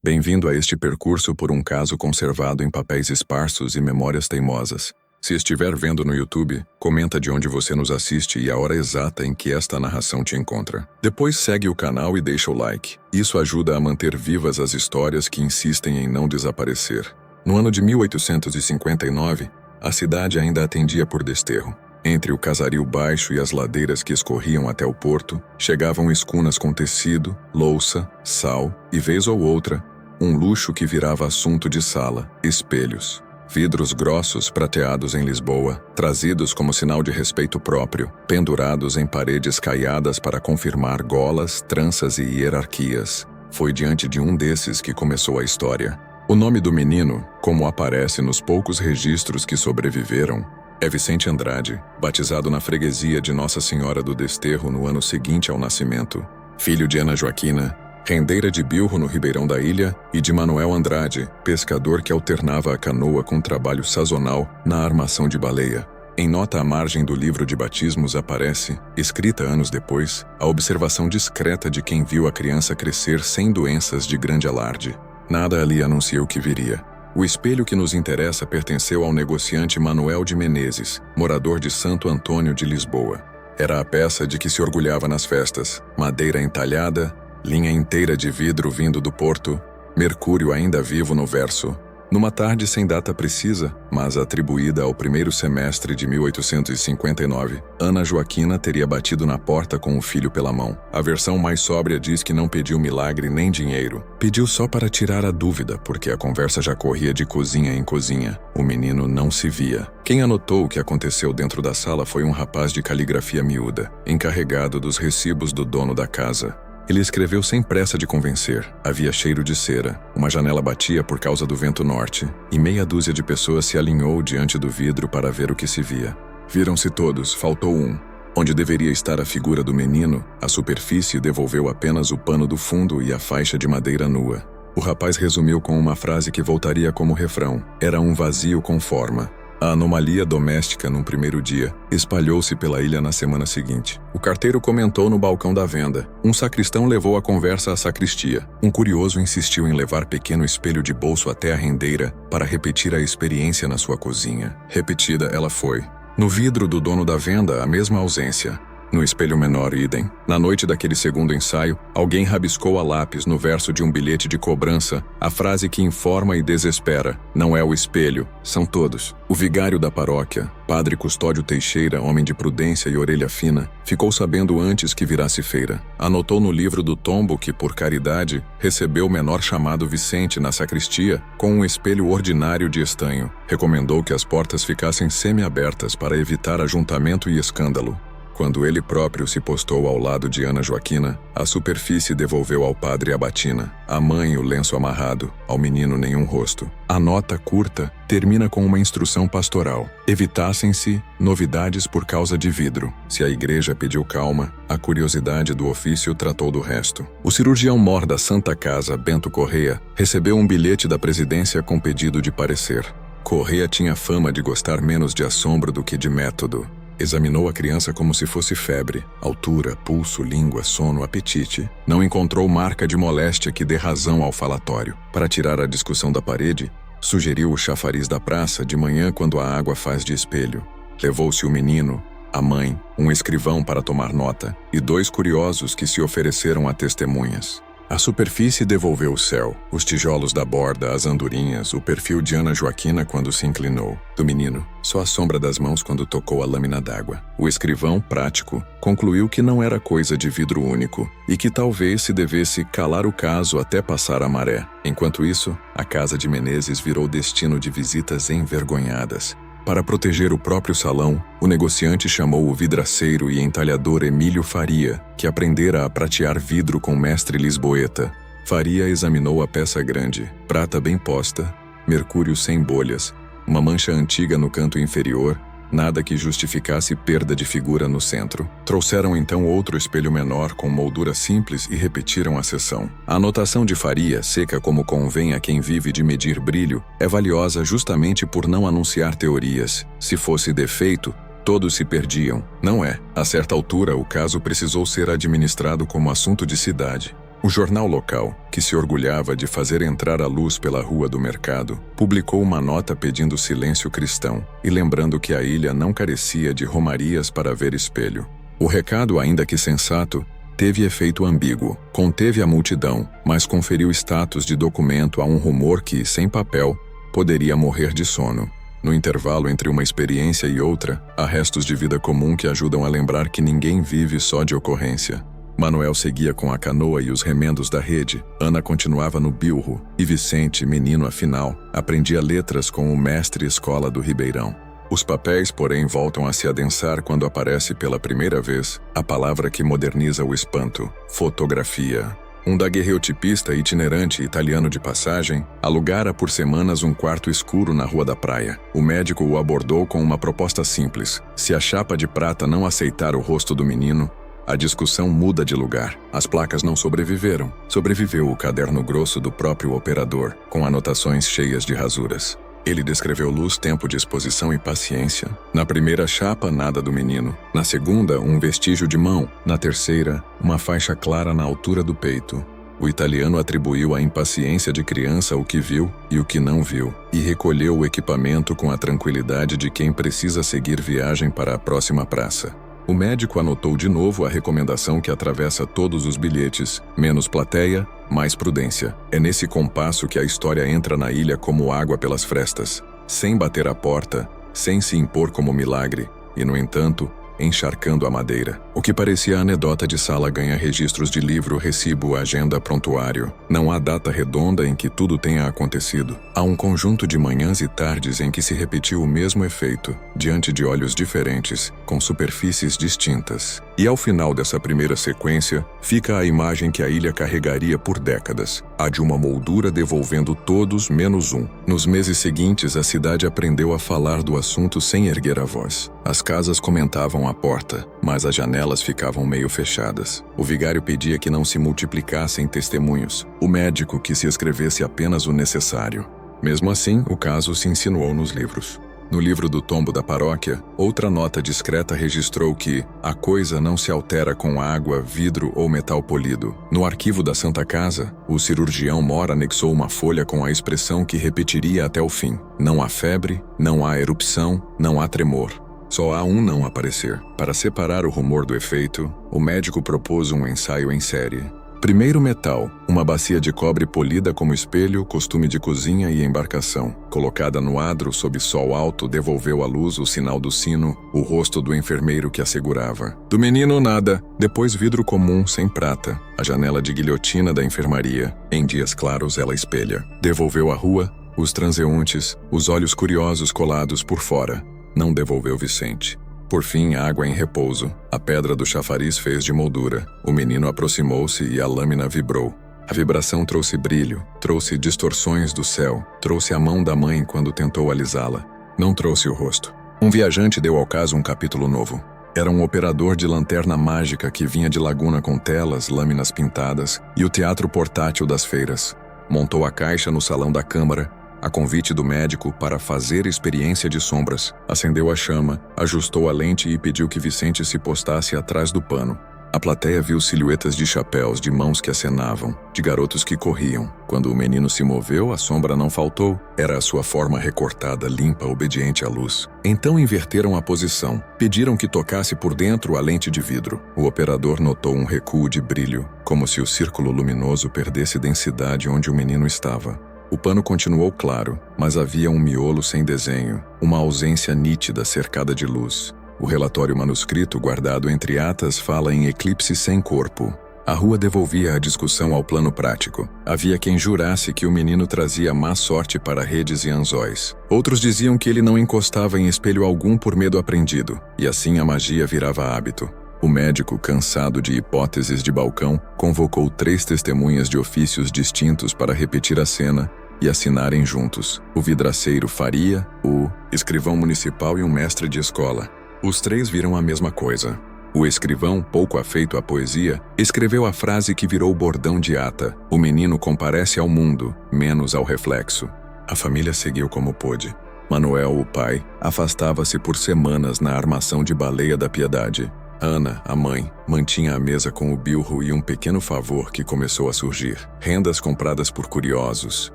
Bem-vindo a este percurso por um caso conservado em papéis esparsos e memórias teimosas. Se estiver vendo no YouTube, comenta de onde você nos assiste e a hora exata em que esta narração te encontra. Depois segue o canal e deixa o like. Isso ajuda a manter vivas as histórias que insistem em não desaparecer. No ano de 1859, a cidade ainda atendia por desterro. Entre o casario baixo e as ladeiras que escorriam até o porto, chegavam escunas com tecido, louça, sal e, vez ou outra, um luxo que virava assunto de sala: espelhos. Vidros grossos prateados em Lisboa, trazidos como sinal de respeito próprio, pendurados em paredes caiadas para confirmar golas, tranças e hierarquias. Foi diante de um desses que começou a história. O nome do menino, como aparece nos poucos registros que sobreviveram, é Vicente Andrade, batizado na freguesia de Nossa Senhora do Desterro no ano seguinte ao nascimento. Filho de Ana Joaquina, rendeira de bilro no Ribeirão da Ilha, e de Manuel Andrade, pescador que alternava a canoa com trabalho sazonal na armação de baleia. Em nota à margem do livro de batismos aparece, escrita anos depois, a observação discreta de quem viu a criança crescer sem doenças de grande alarde. Nada ali anuncia o que viria. O espelho que nos interessa pertenceu ao negociante Manuel de Menezes, morador de Santo Antônio de Lisboa. Era a peça de que se orgulhava nas festas: madeira entalhada, linha inteira de vidro vindo do porto, mercúrio ainda vivo no verso. Numa tarde sem data precisa, mas atribuída ao primeiro semestre de 1859, Ana Joaquina teria batido na porta com o filho pela mão. A versão mais sóbria diz que não pediu milagre nem dinheiro. Pediu só para tirar a dúvida, porque a conversa já corria de cozinha em cozinha. O menino não se via. Quem anotou o que aconteceu dentro da sala foi um rapaz de caligrafia miúda, encarregado dos recibos do dono da casa. Ele escreveu sem pressa de convencer. Havia cheiro de cera, uma janela batia por causa do vento norte, e meia dúzia de pessoas se alinhou diante do vidro para ver o que se via. Viram-se todos, faltou um. Onde deveria estar a figura do menino, a superfície devolveu apenas o pano do fundo e a faixa de madeira nua. O rapaz resumiu com uma frase que voltaria como refrão: era um vazio com forma. A anomalia doméstica, num primeiro dia, espalhou-se pela ilha na semana seguinte. O carteiro comentou no balcão da venda. Um sacristão levou a conversa à sacristia. Um curioso insistiu em levar pequeno espelho de bolso até a rendeira para repetir a experiência na sua cozinha. Repetida ela foi. No vidro do dono da venda, a mesma ausência. No espelho menor, idem. Na noite daquele segundo ensaio, alguém rabiscou a lápis no verso de um bilhete de cobrança a frase que informa e desespera: não é o espelho, são todos. O vigário da paróquia, padre Custódio Teixeira, homem de prudência e orelha fina, ficou sabendo antes que virasse feira. Anotou no livro do tombo que, por caridade, recebeu o menor chamado Vicente na sacristia com um espelho ordinário de estanho. Recomendou que as portas ficassem semi-abertas para evitar ajuntamento e escândalo. Quando ele próprio se postou ao lado de Ana Joaquina, a superfície devolveu ao padre a batina, a mãe o lenço amarrado, ao menino nenhum rosto. A nota curta termina com uma instrução pastoral: evitassem-se novidades por causa de vidro. Se a igreja pediu calma, a curiosidade do ofício tratou do resto. O cirurgião-mor da Santa Casa, Bento Correia, recebeu um bilhete da presidência com pedido de parecer. Correia tinha fama de gostar menos de assombro do que de método. Examinou a criança como se fosse febre, altura, pulso, língua, sono, apetite. Não encontrou marca de moléstia que dê razão ao falatório. Para tirar a discussão da parede, sugeriu o chafariz da praça de manhã quando a água faz de espelho. Levou-se o menino, a mãe, um escrivão para tomar nota e 2 curiosos que se ofereceram a testemunhas. A superfície devolveu o céu, os tijolos da borda, as andorinhas, o perfil de Ana Joaquina quando se inclinou. Do menino, só a sombra das mãos quando tocou a lâmina d'água. O escrivão, prático, concluiu que não era coisa de vidro único e que talvez se devesse calar o caso até passar a maré. Enquanto isso, a casa de Menezes virou destino de visitas envergonhadas. Para proteger o próprio salão, o negociante chamou o vidraceiro e entalhador Emílio Faria, que aprendera a pratear vidro com mestre lisboeta. Faria examinou a peça grande, prata bem posta, mercúrio sem bolhas, uma mancha antiga no canto inferior, nada que justificasse perda de figura no centro. Trouxeram então outro espelho menor com moldura simples e repetiram a sessão. A anotação de Faria, seca como convém a quem vive de medir brilho, é valiosa justamente por não anunciar teorias. Se fosse defeito, todos se perdiam. Não é. A certa altura, o caso precisou ser administrado como assunto de cidade. O jornal local, que se orgulhava de fazer entrar a luz pela rua do mercado, publicou uma nota pedindo silêncio cristão e lembrando que a ilha não carecia de romarias para ver espelho. O recado, ainda que sensato, teve efeito ambíguo. Conteve a multidão, mas conferiu status de documento a um rumor que, sem papel, poderia morrer de sono. No intervalo entre uma experiência e outra, há restos de vida comum que ajudam a lembrar que ninguém vive só de ocorrência. Manuel seguia com a canoa e os remendos da rede, Ana continuava no bilro, e Vicente, menino afinal, aprendia letras com o mestre escola do Ribeirão. Os papéis, porém, voltam a se adensar quando aparece pela primeira vez a palavra que moderniza o espanto: fotografia. Um daguerreotipista itinerante italiano de passagem alugara por semanas um quarto escuro na Rua da Praia. O médico o abordou com uma proposta simples: se a chapa de prata não aceitar o rosto do menino, a discussão muda de lugar. As placas não sobreviveram. Sobreviveu o caderno grosso do próprio operador, com anotações cheias de rasuras. Ele descreveu luz, tempo de exposição e paciência. Na primeira chapa, nada do menino. Na segunda, um vestígio de mão. Na terceira, uma faixa clara na altura do peito. O italiano atribuiu à impaciência de criança o que viu e o que não viu, e recolheu o equipamento com a tranquilidade de quem precisa seguir viagem para a próxima praça. O médico anotou de novo a recomendação que atravessa todos os bilhetes: menos plateia, mais prudência. É nesse compasso que a história entra na ilha como água pelas frestas, sem bater a porta, sem se impor como milagre, e, no entanto, encharcando a madeira. O que parecia anedota de sala ganha registros de livro, recibo, agenda, prontuário. Não há data redonda em que tudo tenha acontecido. Há um conjunto de manhãs e tardes em que se repetiu o mesmo efeito, diante de olhos diferentes, com superfícies distintas. E ao final dessa primeira sequência, fica a imagem que a ilha carregaria por décadas, a de uma moldura devolvendo todos menos um. Nos meses seguintes, a cidade aprendeu a falar do assunto sem erguer a voz. As casas comentavam à porta, mas as janelas ficavam meio fechadas. O vigário pedia que não se multiplicassem testemunhos. O médico que se escrevesse apenas o necessário. Mesmo assim, o caso se insinuou nos livros. No livro do tombo da paróquia, outra nota discreta registrou que a coisa não se altera com água, vidro ou metal polido. No arquivo da Santa Casa, o cirurgião Mor anexou uma folha com a expressão que repetiria até o fim: não há febre, não há erupção, não há tremor. Só há um não aparecer. Para separar o rumor do efeito, o médico propôs um ensaio em série. Primeiro metal, uma bacia de cobre polida como espelho, costume de cozinha e embarcação. Colocada no adro sob sol alto, devolveu à luz o sinal do sino, o rosto do enfermeiro que assegurava. Do menino nada, depois vidro comum sem prata, a janela de guilhotina da enfermaria. Em dias claros ela espelha. Devolveu a rua, os transeuntes, os olhos curiosos colados por fora. Não devolveu Vicente. Por fim, água em repouso. A pedra do chafariz fez de moldura. O menino aproximou-se e a lâmina vibrou. A vibração trouxe brilho, trouxe distorções do céu, trouxe a mão da mãe quando tentou alisá-la. Não trouxe o rosto. Um viajante deu ao caso um capítulo novo. Era um operador de lanterna mágica que vinha de Laguna com telas, lâminas pintadas e o teatro portátil das feiras. Montou a caixa no salão da Câmara, a convite do médico, para fazer experiência de sombras. Acendeu a chama, ajustou a lente e pediu que Vicente se postasse atrás do pano. A plateia viu silhuetas de chapéus, de mãos que acenavam, de garotos que corriam. Quando o menino se moveu, a sombra não faltou. Era a sua forma recortada, limpa, obediente à luz. Então inverteram a posição. Pediram que tocasse por dentro a lente de vidro. O operador notou um recuo de brilho, como se o círculo luminoso perdesse densidade onde o menino estava. O pano continuou claro, mas havia um miolo sem desenho, uma ausência nítida cercada de luz. O relatório manuscrito, guardado entre atas, fala em eclipse sem corpo. A rua devolvia a discussão ao plano prático. Havia quem jurasse que o menino trazia má sorte para redes e anzóis. Outros diziam que ele não encostava em espelho algum por medo aprendido, e assim a magia virava hábito. O médico, cansado de hipóteses de balcão, convocou 3 testemunhas de ofícios distintos para repetir a cena e assinarem juntos. O vidraceiro Faria, o escrivão municipal e um mestre de escola. Os 3 viram a mesma coisa. O escrivão, pouco afeito à poesia, escreveu a frase que virou bordão de ata: o menino comparece ao mundo, menos ao reflexo. A família seguiu como pôde. Manuel, o pai, afastava-se por semanas na armação de baleia da piedade. Ana, a mãe, mantinha a mesa com o bilro e um pequeno favor que começou a surgir. Rendas compradas por curiosos,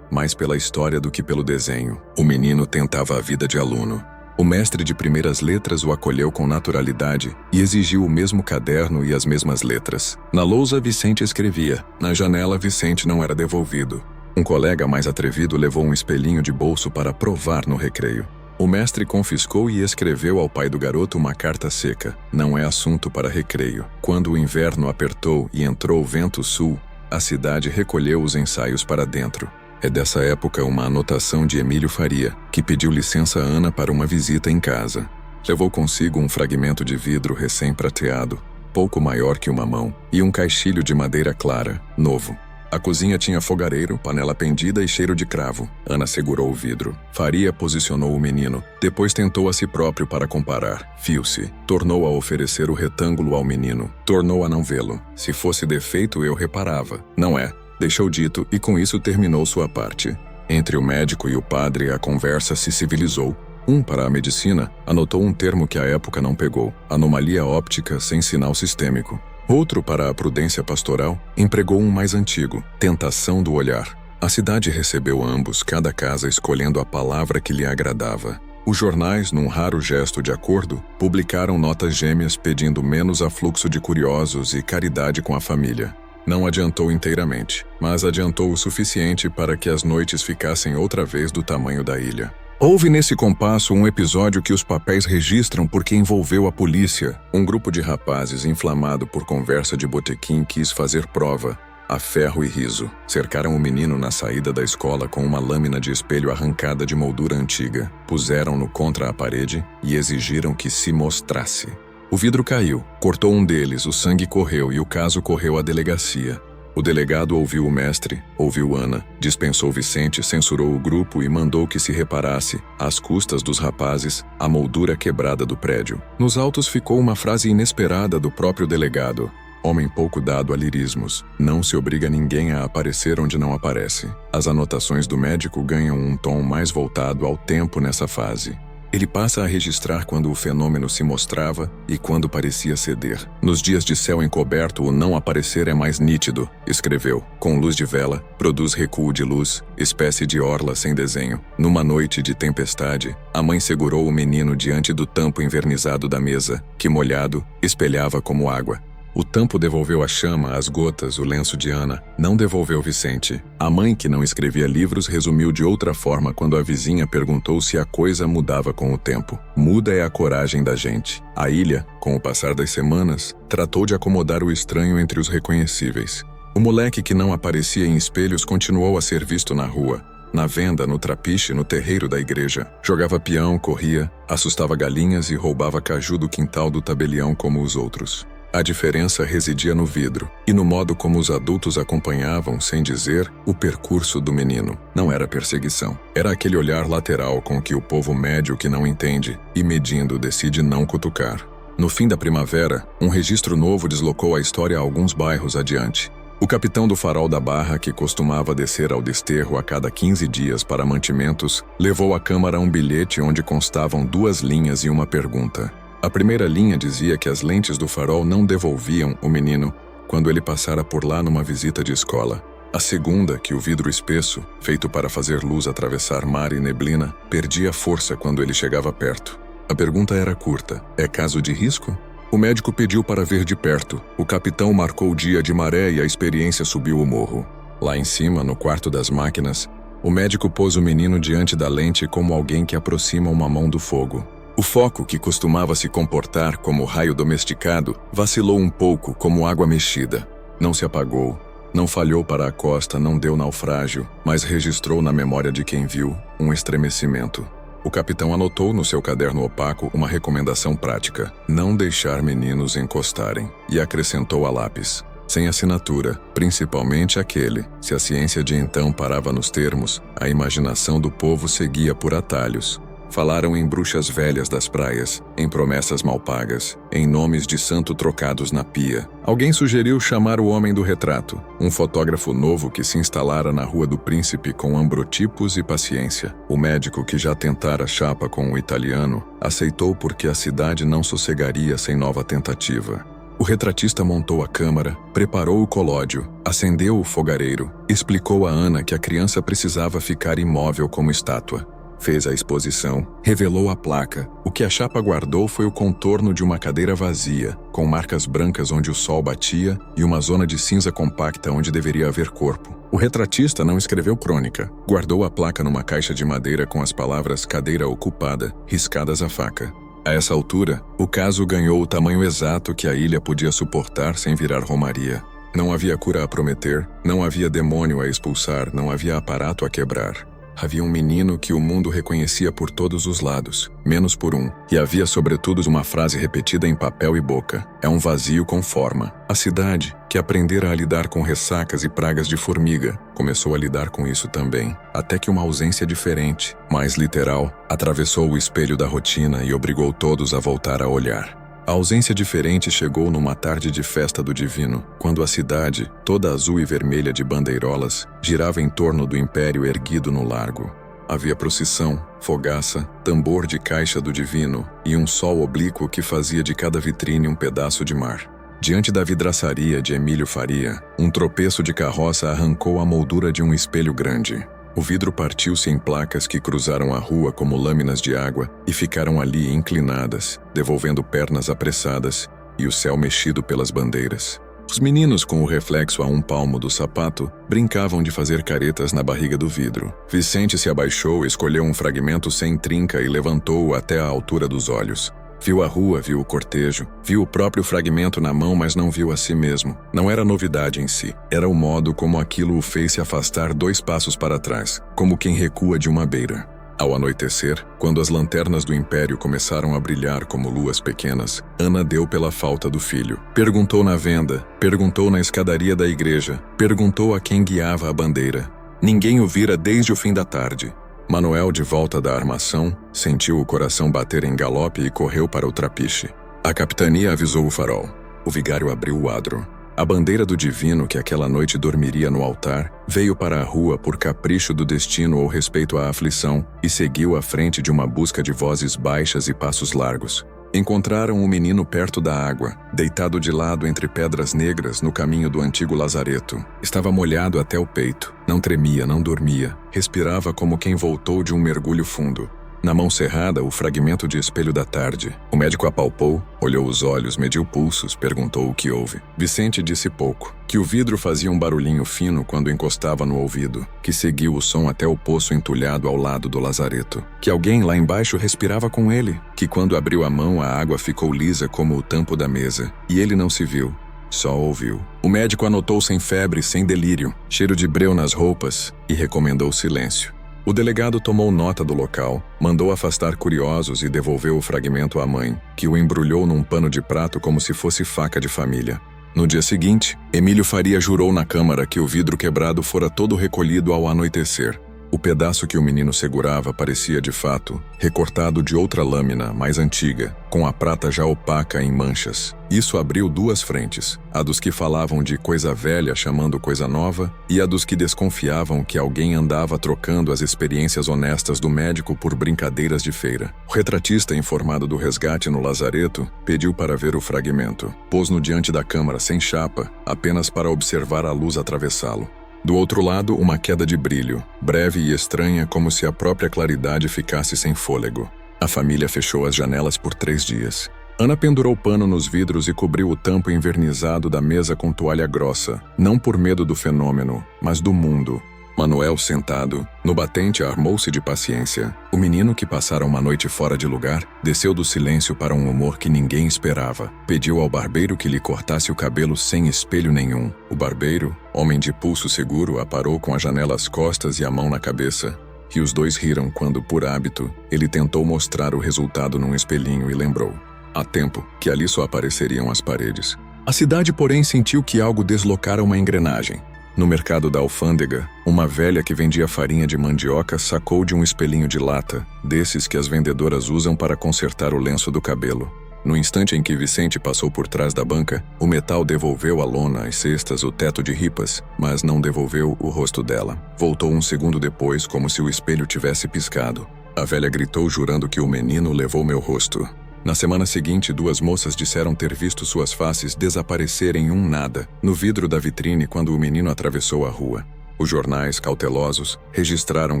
mais pela história do que pelo desenho. O menino tentava a vida de aluno. O mestre de primeiras letras o acolheu com naturalidade e exigiu o mesmo caderno e as mesmas letras. Na lousa, Vicente escrevia. Na janela, Vicente não era devolvido. Um colega mais atrevido levou um espelhinho de bolso para provar no recreio. O mestre confiscou e escreveu ao pai do garoto uma carta seca. Não é assunto para recreio. Quando o inverno apertou e entrou o vento sul, a cidade recolheu os ensaios para dentro. É dessa época uma anotação de Emílio Faria, que pediu licença a Ana para uma visita em casa. Levou consigo um fragmento de vidro recém-prateado, pouco maior que uma mão, e um caixilho de madeira clara, novo. A cozinha tinha fogareiro, panela pendida e cheiro de cravo. Ana segurou o vidro. Faria posicionou o menino. Depois tentou a si próprio para comparar. Viu-se. Tornou a oferecer o retângulo ao menino. Tornou a não vê-lo. Se fosse defeito, eu reparava. Não é. Deixou dito e com isso terminou sua parte. Entre o médico e o padre, a conversa se civilizou. Um, para a medicina, anotou um termo que a época não pegou. Anomalia óptica sem sinal sistêmico. Outro, para a prudência pastoral, empregou um mais antigo, tentação do olhar. A cidade recebeu ambos, cada casa escolhendo a palavra que lhe agradava. Os jornais, num raro gesto de acordo, publicaram notas gêmeas pedindo menos afluxo de curiosos e caridade com a família. Não adiantou inteiramente, mas adiantou o suficiente para que as noites ficassem outra vez do tamanho da ilha. Houve nesse compasso um episódio que os papéis registram porque envolveu a polícia. Um grupo de rapazes, inflamado por conversa de botequim, quis fazer prova, a ferro e riso. Cercaram o menino na saída da escola com uma lâmina de espelho arrancada de moldura antiga. Puseram-no contra a parede e exigiram que se mostrasse. O vidro caiu, cortou um deles, o sangue correu e o caso correu à delegacia. O delegado ouviu o mestre, ouviu Ana, dispensou Vicente, censurou o grupo e mandou que se reparasse, às custas dos rapazes, a moldura quebrada do prédio. Nos autos ficou uma frase inesperada do próprio delegado. Homem pouco dado a lirismos. Não se obriga ninguém a aparecer onde não aparece. As anotações do médico ganham um tom mais voltado ao tempo nessa fase. Ele passa a registrar quando o fenômeno se mostrava e quando parecia ceder. Nos dias de céu encoberto, o não aparecer é mais nítido, escreveu. Com luz de vela, produz recuo de luz, espécie de orla sem desenho. Numa noite de tempestade, a mãe segurou o menino diante do tampo envernizado da mesa, que molhado, espelhava como água. O tampo devolveu a chama, as gotas, o lenço de Ana. Não devolveu Vicente. A mãe, que não escrevia livros, resumiu de outra forma quando a vizinha perguntou se a coisa mudava com o tempo. Muda é a coragem da gente. A ilha, com o passar das semanas, tratou de acomodar o estranho entre os reconhecíveis. O moleque que não aparecia em espelhos continuou a ser visto na rua. Na venda, no trapiche, no terreiro da igreja. Jogava peão, corria, assustava galinhas e roubava caju do quintal do tabelião como os outros. A diferença residia no vidro e no modo como os adultos acompanhavam, sem dizer, o percurso do menino. Não era perseguição. Era aquele olhar lateral com que o povo médio que não entende e medindo decide não cutucar. No fim da primavera, um registro novo deslocou a história a alguns bairros adiante. O capitão do farol da Barra, que costumava descer ao desterro a cada 15 dias para mantimentos, levou à Câmara um bilhete onde constavam 2 linhas e uma pergunta. A primeira linha dizia que as lentes do farol não devolviam o menino quando ele passara por lá numa visita de escola. A segunda, que o vidro espesso, feito para fazer luz atravessar mar e neblina, perdia força quando ele chegava perto. A pergunta era curta. É caso de risco? O médico pediu para ver de perto. O capitão marcou o dia de maré e a experiência subiu o morro. Lá em cima, no quarto das máquinas, o médico pôs o menino diante da lente como alguém que aproxima uma mão do fogo. O foco, que costumava se comportar como raio domesticado, vacilou um pouco como água mexida. Não se apagou, não falhou para a costa, não deu naufrágio, mas registrou na memória de quem viu um estremecimento. O capitão anotou no seu caderno opaco uma recomendação prática: não deixar meninos encostarem, e acrescentou a lápis: sem assinatura, principalmente aquele. Se a ciência de então parava nos termos, a imaginação do povo seguia por atalhos. Falaram em bruxas velhas das praias, em promessas mal pagas, em nomes de santo trocados na pia. Alguém sugeriu chamar o homem do retrato, um fotógrafo novo que se instalara na Rua do Príncipe com ambrotipos e paciência. O médico, que já tentara chapa com o italiano, aceitou porque a cidade não sossegaria sem nova tentativa. O retratista montou a câmara, preparou o colódio, acendeu o fogareiro, explicou a Ana que a criança precisava ficar imóvel como estátua. Fez a exposição, revelou a placa. O que a chapa guardou foi o contorno de uma cadeira vazia, com marcas brancas onde o sol batia e uma zona de cinza compacta onde deveria haver corpo. O retratista não escreveu crônica. Guardou a placa numa caixa de madeira com as palavras cadeira ocupada, riscadas à faca. A essa altura, o caso ganhou o tamanho exato que a ilha podia suportar sem virar romaria. Não havia cura a prometer, não havia demônio a expulsar, não havia aparato a quebrar. Havia um menino que o mundo reconhecia por todos os lados, menos por um, e havia sobretudo uma frase repetida em papel e boca. É um vazio com forma. A cidade, que aprendera a lidar com ressacas e pragas de formiga, começou a lidar com isso também, até que uma ausência diferente, mais literal, atravessou o espelho da rotina e obrigou todos a voltar a olhar. A ausência diferente chegou numa tarde de festa do divino, quando a cidade, toda azul e vermelha de bandeirolas, girava em torno do império erguido no largo. Havia procissão, fogaça, tambor de caixa do divino e um sol oblíquo que fazia de cada vitrine um pedaço de mar. Diante da vidraçaria de Emílio Faria, um tropeço de carroça arrancou a moldura de um espelho grande. O vidro partiu-se em placas que cruzaram a rua como lâminas de água e ficaram ali inclinadas, devolvendo pernas apressadas e o céu mexido pelas bandeiras. Os meninos, com o reflexo a um palmo do sapato, brincavam de fazer caretas na barriga do vidro. Vicente se abaixou, escolheu um fragmento sem trinca e levantou-o até a altura dos olhos. Viu a rua, viu o cortejo, viu o próprio fragmento na mão, mas não viu a si mesmo. Não era novidade em si, era o modo como aquilo o fez se afastar 2 passos para trás, como quem recua de uma beira. Ao anoitecer, quando as lanternas do império começaram a brilhar como luas pequenas, Ana deu pela falta do filho. Perguntou na venda, perguntou na escadaria da igreja, perguntou a quem guiava a bandeira. Ninguém o vira desde o fim da tarde. Manuel, de volta da armação, sentiu o coração bater em galope e correu para o trapiche. A capitania avisou o farol. O vigário abriu o adro. A bandeira do divino, que aquela noite dormiria no altar, veio para a rua por capricho do destino ou respeito à aflição e seguiu à frente de uma busca de vozes baixas e passos largos. Encontraram o menino perto da água, deitado de lado entre pedras negras no caminho do antigo lazareto. Estava molhado até o peito. Não tremia, não dormia. Respirava como quem voltou de um mergulho fundo. Na mão cerrada, o fragmento de espelho da tarde. O médico apalpou, olhou os olhos, mediu pulsos, perguntou o que houve. Vicente disse pouco. Que o vidro fazia um barulhinho fino quando encostava no ouvido, que seguiu o som até o poço entulhado ao lado do lazareto. Que alguém lá embaixo respirava com ele. Que quando abriu a mão, a água ficou lisa como o tampo da mesa. E ele não se viu. Só ouviu. O médico anotou sem febre, sem delírio, cheiro de breu nas roupas e recomendou silêncio. O delegado tomou nota do local, mandou afastar curiosos e devolveu o fragmento à mãe, que o embrulhou num pano de prato como se fosse faca de família. No dia seguinte, Emílio Faria jurou na câmara que o vidro quebrado fora todo recolhido ao anoitecer. O pedaço que o menino segurava parecia, de fato, recortado de outra lâmina, mais antiga, com a prata já opaca em manchas. Isso abriu 2 frentes, a dos que falavam de coisa velha chamando coisa nova e a dos que desconfiavam que alguém andava trocando as experiências honestas do médico por brincadeiras de feira. O retratista, informado do resgate no lazareto, pediu para ver o fragmento. Pôs-no diante da câmara sem chapa, apenas para observar a luz atravessá-lo. Do outro lado, uma queda de brilho, breve e estranha, como se a própria claridade ficasse sem fôlego. A família fechou as janelas por 3 dias. Ana pendurou pano nos vidros e cobriu o tampo envernizado da mesa com toalha grossa, não por medo do fenômeno, mas do mundo. Manuel, sentado, no batente, armou-se de paciência. O menino, que passara uma noite fora de lugar, desceu do silêncio para um humor que ninguém esperava. Pediu ao barbeiro que lhe cortasse o cabelo sem espelho nenhum. O barbeiro, homem de pulso seguro, aparou com a janela às costas e a mão na cabeça. E os 2 riram quando, por hábito, ele tentou mostrar o resultado num espelhinho e lembrou. Há tempo que ali só apareceriam as paredes. A cidade, porém, sentiu que algo deslocara uma engrenagem. No mercado da alfândega, uma velha que vendia farinha de mandioca sacou de um espelhinho de lata, desses que as vendedoras usam para consertar o lenço do cabelo. No instante em que Vicente passou por trás da banca, o metal devolveu a lona, as cestas, o teto de ripas, mas não devolveu o rosto dela. Voltou um segundo depois, como se o espelho tivesse piscado. A velha gritou, jurando que o menino levou meu rosto. Na semana seguinte, 2 moças disseram ter visto suas faces desaparecerem em nada, no vidro da vitrine quando o menino atravessou a rua. Os jornais, cautelosos, registraram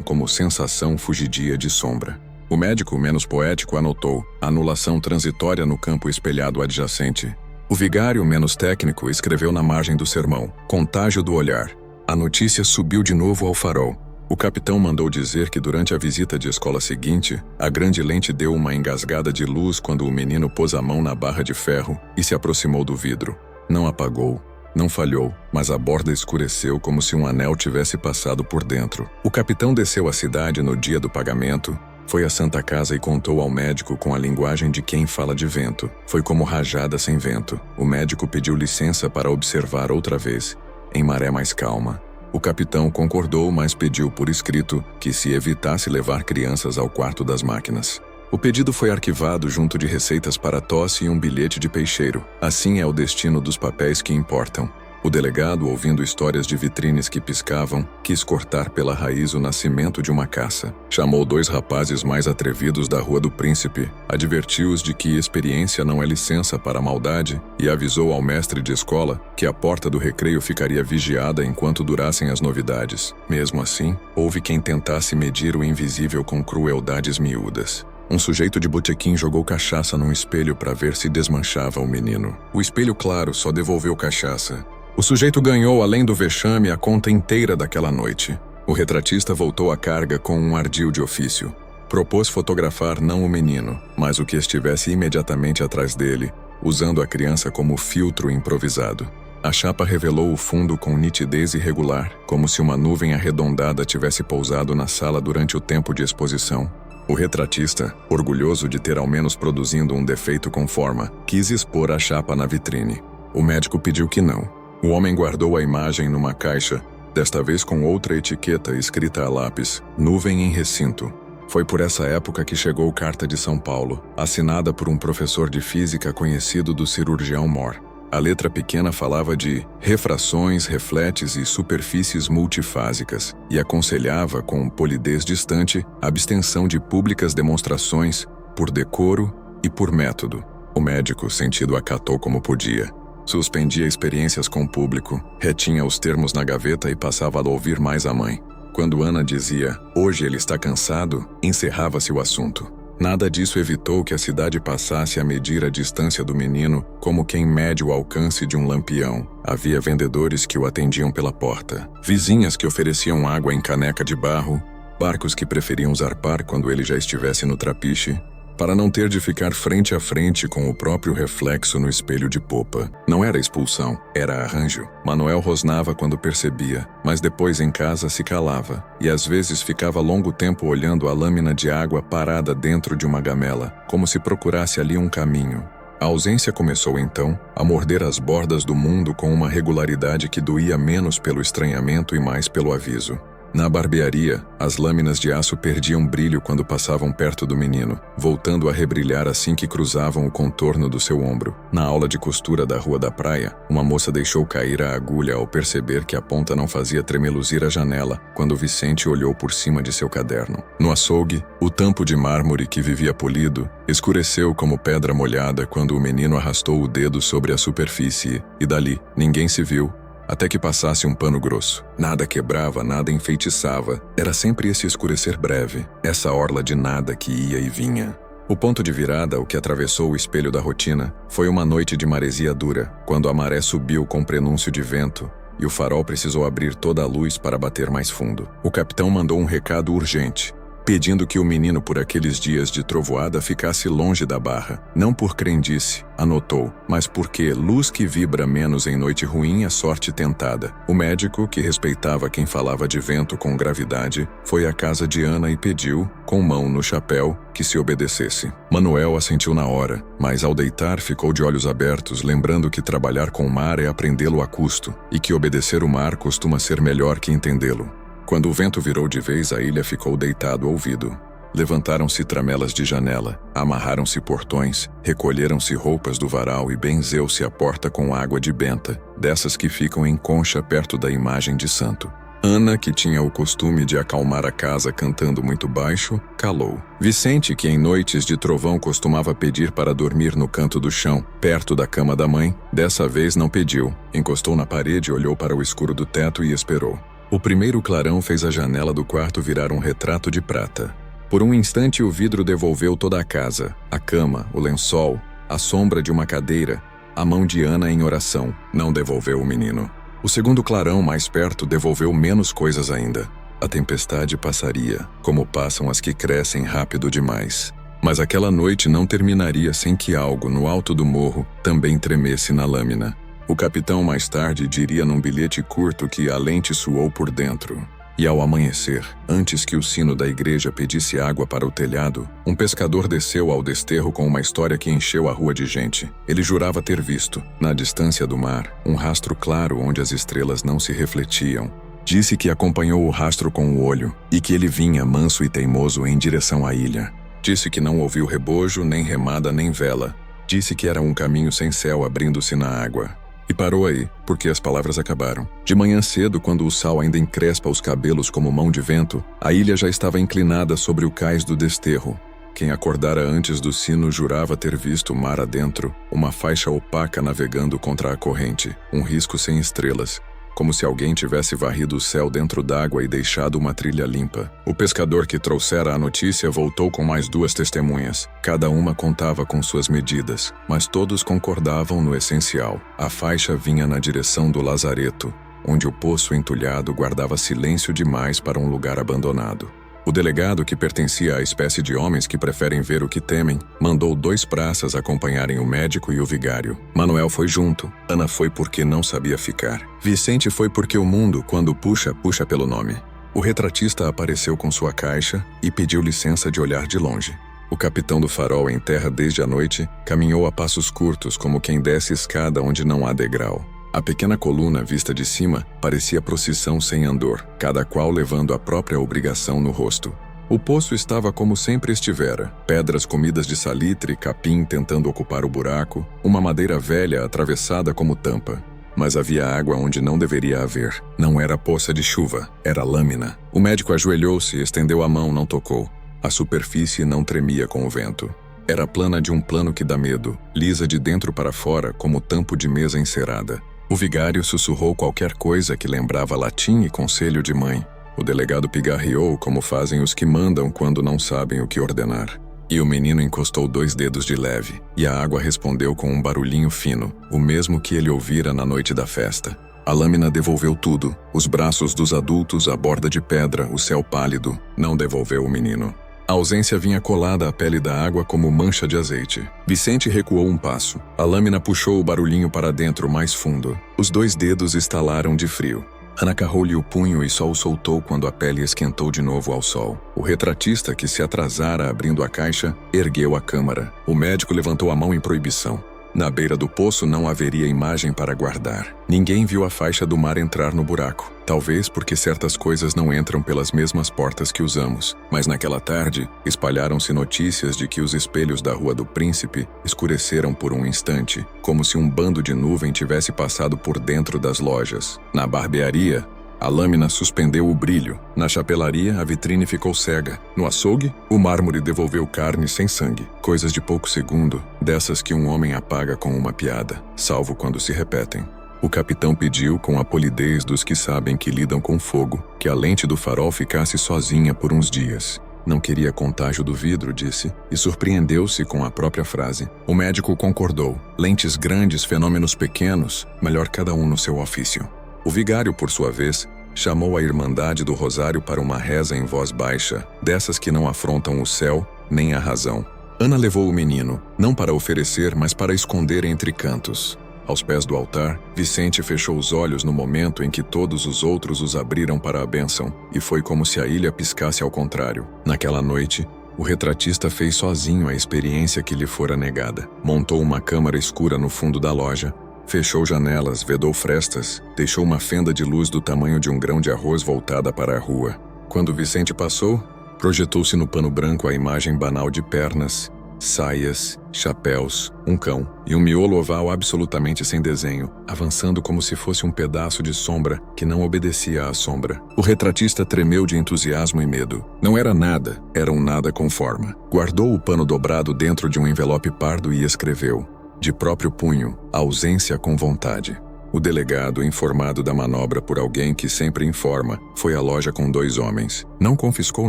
como sensação fugidia de sombra. O médico, menos poético, anotou anulação transitória no campo espelhado adjacente. O vigário, menos técnico, escreveu na margem do sermão contágio do olhar. A notícia subiu de novo ao farol. O capitão mandou dizer que durante a visita de escola seguinte, a grande lente deu uma engasgada de luz quando o menino pôs a mão na barra de ferro e se aproximou do vidro. Não apagou, não falhou, mas a borda escureceu como se um anel tivesse passado por dentro. O capitão desceu à cidade no dia do pagamento, foi à Santa Casa e contou ao médico com a linguagem de quem fala de vento. Foi como rajada sem vento. O médico pediu licença para observar outra vez, em maré mais calma. O capitão concordou, mas pediu por escrito que se evitasse levar crianças ao quarto das máquinas. O pedido foi arquivado junto de receitas para tosse e um bilhete de peixeiro. Assim é o destino dos papéis que importam. O delegado, ouvindo histórias de vitrines que piscavam, quis cortar pela raiz o nascimento de uma caça. Chamou 2 rapazes mais atrevidos da Rua do Príncipe, advertiu-os de que experiência não é licença para a maldade e avisou ao mestre de escola que a porta do recreio ficaria vigiada enquanto durassem as novidades. Mesmo assim, houve quem tentasse medir o invisível com crueldades miúdas. Um sujeito de botequim jogou cachaça num espelho para ver se desmanchava o menino. O espelho, claro, só devolveu cachaça. O sujeito ganhou, além do vexame, a conta inteira daquela noite. O retratista voltou à carga com um ardil de ofício. Propôs fotografar não o menino, mas o que estivesse imediatamente atrás dele, usando a criança como filtro improvisado. A chapa revelou o fundo com nitidez irregular, como se uma nuvem arredondada tivesse pousado na sala durante o tempo de exposição. O retratista, orgulhoso de ter ao menos produzindo um defeito com forma, quis expor a chapa na vitrine. O médico pediu que não. O homem guardou a imagem numa caixa, desta vez com outra etiqueta escrita a lápis, nuvem em recinto. Foi por essa época que chegou carta de São Paulo, assinada por um professor de física conhecido do cirurgião Mohr. A letra pequena falava de refrações, refletes e superfícies multifásicas, e aconselhava, com polidez distante, a abstenção de públicas demonstrações, por decoro e por método. O médico, sentido, acatou como podia. Suspendia experiências com o público, retinha os termos na gaveta e passava a ouvir mais a mãe. Quando Ana dizia, hoje ele está cansado, encerrava-se o assunto. Nada disso evitou que a cidade passasse a medir a distância do menino como quem mede o alcance de um lampião. Havia vendedores que o atendiam pela porta, vizinhas que ofereciam água em caneca de barro, barcos que preferiam zarpar quando ele já estivesse no trapiche, para não ter de ficar frente a frente com o próprio reflexo no espelho de popa. Não era expulsão, era arranjo. Manuel rosnava quando percebia, mas depois em casa se calava, e às vezes ficava longo tempo olhando a lâmina de água parada dentro de uma gamela, como se procurasse ali um caminho. A ausência começou então a morder as bordas do mundo com uma regularidade que doía menos pelo estranhamento e mais pelo aviso. Na barbearia, as lâminas de aço perdiam brilho quando passavam perto do menino, voltando a rebrilhar assim que cruzavam o contorno do seu ombro. Na aula de costura da Rua da Praia, uma moça deixou cair a agulha ao perceber que a ponta não fazia tremeluzir a janela, quando Vicente olhou por cima de seu caderno. No açougue, o tampo de mármore que vivia polido escureceu como pedra molhada quando o menino arrastou o dedo sobre a superfície e dali ninguém se viu, até que passasse um pano grosso. Nada quebrava, nada enfeitiçava. Era sempre esse escurecer breve, essa orla de nada que ia e vinha. O ponto de virada, o que atravessou o espelho da rotina, foi uma noite de maresia dura, quando a maré subiu com prenúncio de vento e o farol precisou abrir toda a luz para bater mais fundo. O capitão mandou um recado urgente. pedindo que o menino por aqueles dias de trovoada ficasse longe da barra. Não por crendice, anotou, mas porque luz que vibra menos em noite ruim é sorte tentada. O médico, que respeitava quem falava de vento com gravidade, foi à casa de Ana e pediu, com mão no chapéu, que se obedecesse. Manuel assentiu na hora, mas ao deitar ficou de olhos abertos, lembrando que trabalhar com o mar é aprendê-lo a custo, e que obedecer o mar costuma ser melhor que entendê-lo. Quando o vento virou de vez, a ilha ficou deitado ouvido. Levantaram-se tramelas de janela, amarraram-se portões, recolheram-se roupas do varal e benzeu-se a porta com água de benta, dessas que ficam em concha perto da imagem de santo. Ana, que tinha o costume de acalmar a casa cantando muito baixo, calou. Vicente, que em noites de trovão costumava pedir para dormir no canto do chão, perto da cama da mãe, dessa vez não pediu. Encostou na parede, olhou para o escuro do teto e esperou. O primeiro clarão fez a janela do quarto virar um retrato de prata. Por um instante o vidro devolveu toda a casa, a cama, o lençol, a sombra de uma cadeira, a mão de Ana em oração. Não devolveu o menino. O segundo clarão, mais perto, devolveu menos coisas ainda. A tempestade passaria, como passam as que crescem rápido demais. Mas aquela noite não terminaria sem que algo, no alto do morro, também tremesse na lâmina. O capitão mais tarde diria num bilhete curto que a lente suou por dentro. E ao amanhecer, antes que o sino da igreja pedisse água para o telhado, um pescador desceu ao desterro com uma história que encheu a rua de gente. Ele jurava ter visto, na distância do mar, um rastro claro onde as estrelas não se refletiam. Disse que acompanhou o rastro com o olho e que ele vinha manso e teimoso em direção à ilha. Disse que não ouviu rebojo, nem remada, nem vela. Disse que era um caminho sem céu abrindo-se na água. E parou aí, porque as palavras acabaram. De manhã cedo, quando o sal ainda encrespa os cabelos como mão de vento, a ilha já estava inclinada sobre o cais do desterro. Quem acordara antes do sino jurava ter visto mar adentro, uma faixa opaca navegando contra a corrente, um risco sem estrelas, como se alguém tivesse varrido o céu dentro d'água e deixado uma trilha limpa. O pescador que trouxera a notícia voltou com mais 2 testemunhas. Cada uma contava com suas medidas, mas todos concordavam no essencial. A faixa vinha na direção do lazareto, onde o poço entulhado guardava silêncio demais para um lugar abandonado. O delegado, que pertencia à espécie de homens que preferem ver o que temem, mandou 2 praças acompanharem o médico e o vigário. Manuel foi junto. Ana foi porque não sabia ficar. Vicente foi porque o mundo, quando puxa, puxa pelo nome. O retratista apareceu com sua caixa e pediu licença de olhar de longe. O capitão do farol, em terra desde a noite, caminhou a passos curtos como quem desce escada onde não há degrau. A pequena coluna, vista de cima, parecia procissão sem andor, cada qual levando a própria obrigação no rosto. O poço estava como sempre estivera, pedras comidas de salitre, capim tentando ocupar o buraco, uma madeira velha atravessada como tampa. Mas havia água onde não deveria haver. Não era poça de chuva, era lâmina. O médico ajoelhou-se, estendeu a mão, não tocou. A superfície não tremia com o vento. Era plana de um plano que dá medo, lisa de dentro para fora como tampo de mesa encerada. O vigário sussurrou qualquer coisa que lembrava latim e conselho de mãe. O delegado pigarreou como fazem os que mandam quando não sabem o que ordenar. E o menino encostou 2 dedos de leve, e a água respondeu com um barulhinho fino, o mesmo que ele ouvira na noite da festa. A lâmina devolveu tudo, os braços dos adultos, a borda de pedra, o céu pálido, não devolveu o menino. A ausência vinha colada à pele da água como mancha de azeite. Vicente recuou um passo. A lâmina puxou o barulhinho para dentro mais fundo. Os 2 dedos estalaram de frio. Ana agarrou-lhe o punho e só o soltou quando a pele esquentou de novo ao sol. O retratista, que se atrasara abrindo a caixa, ergueu a câmara. O médico levantou a mão em proibição. Na beira do poço não haveria imagem para guardar. Ninguém viu a faixa do mar entrar no buraco. Talvez porque certas coisas não entram pelas mesmas portas que usamos. Mas naquela tarde, espalharam-se notícias de que os espelhos da Rua do Príncipe escureceram por um instante, como se um bando de nuvem tivesse passado por dentro das lojas. Na barbearia, a lâmina suspendeu o brilho. Na chapelaria, a vitrine ficou cega. No açougue, o mármore devolveu carne sem sangue. Coisas de pouco segundo, dessas que um homem apaga com uma piada, salvo quando se repetem. O capitão pediu, com a polidez dos que sabem que lidam com fogo, que a lente do farol ficasse sozinha por uns dias. Não queria contágio do vidro, disse, e surpreendeu-se com a própria frase. O médico concordou. Lentes grandes, fenômenos pequenos, melhor cada um no seu ofício. O vigário, por sua vez, Chamou a Irmandade do Rosário para uma reza em voz baixa, dessas que não afrontam o céu, nem a razão. Ana levou o menino, não para oferecer, mas para esconder entre cantos. Aos pés do altar, Vicente fechou os olhos no momento em que todos os outros os abriram para a bênção, e foi como se a ilha piscasse ao contrário. Naquela noite, o retratista fez sozinho a experiência que lhe fora negada. Montou uma câmara escura no fundo da loja, fechou janelas, vedou frestas, deixou uma fenda de luz do tamanho de um grão de arroz voltada para a rua. Quando Vicente passou, projetou-se no pano branco a imagem banal de pernas, saias, chapéus, um cão e um miolo oval absolutamente sem desenho, avançando como se fosse um pedaço de sombra que não obedecia à sombra. O retratista tremeu de entusiasmo e medo. Não era nada, era um nada com forma. Guardou o pano dobrado dentro de um envelope pardo e escreveu, de próprio punho, ausência com vontade. O delegado, informado da manobra por alguém que sempre informa, foi à loja com 2 homens. Não confiscou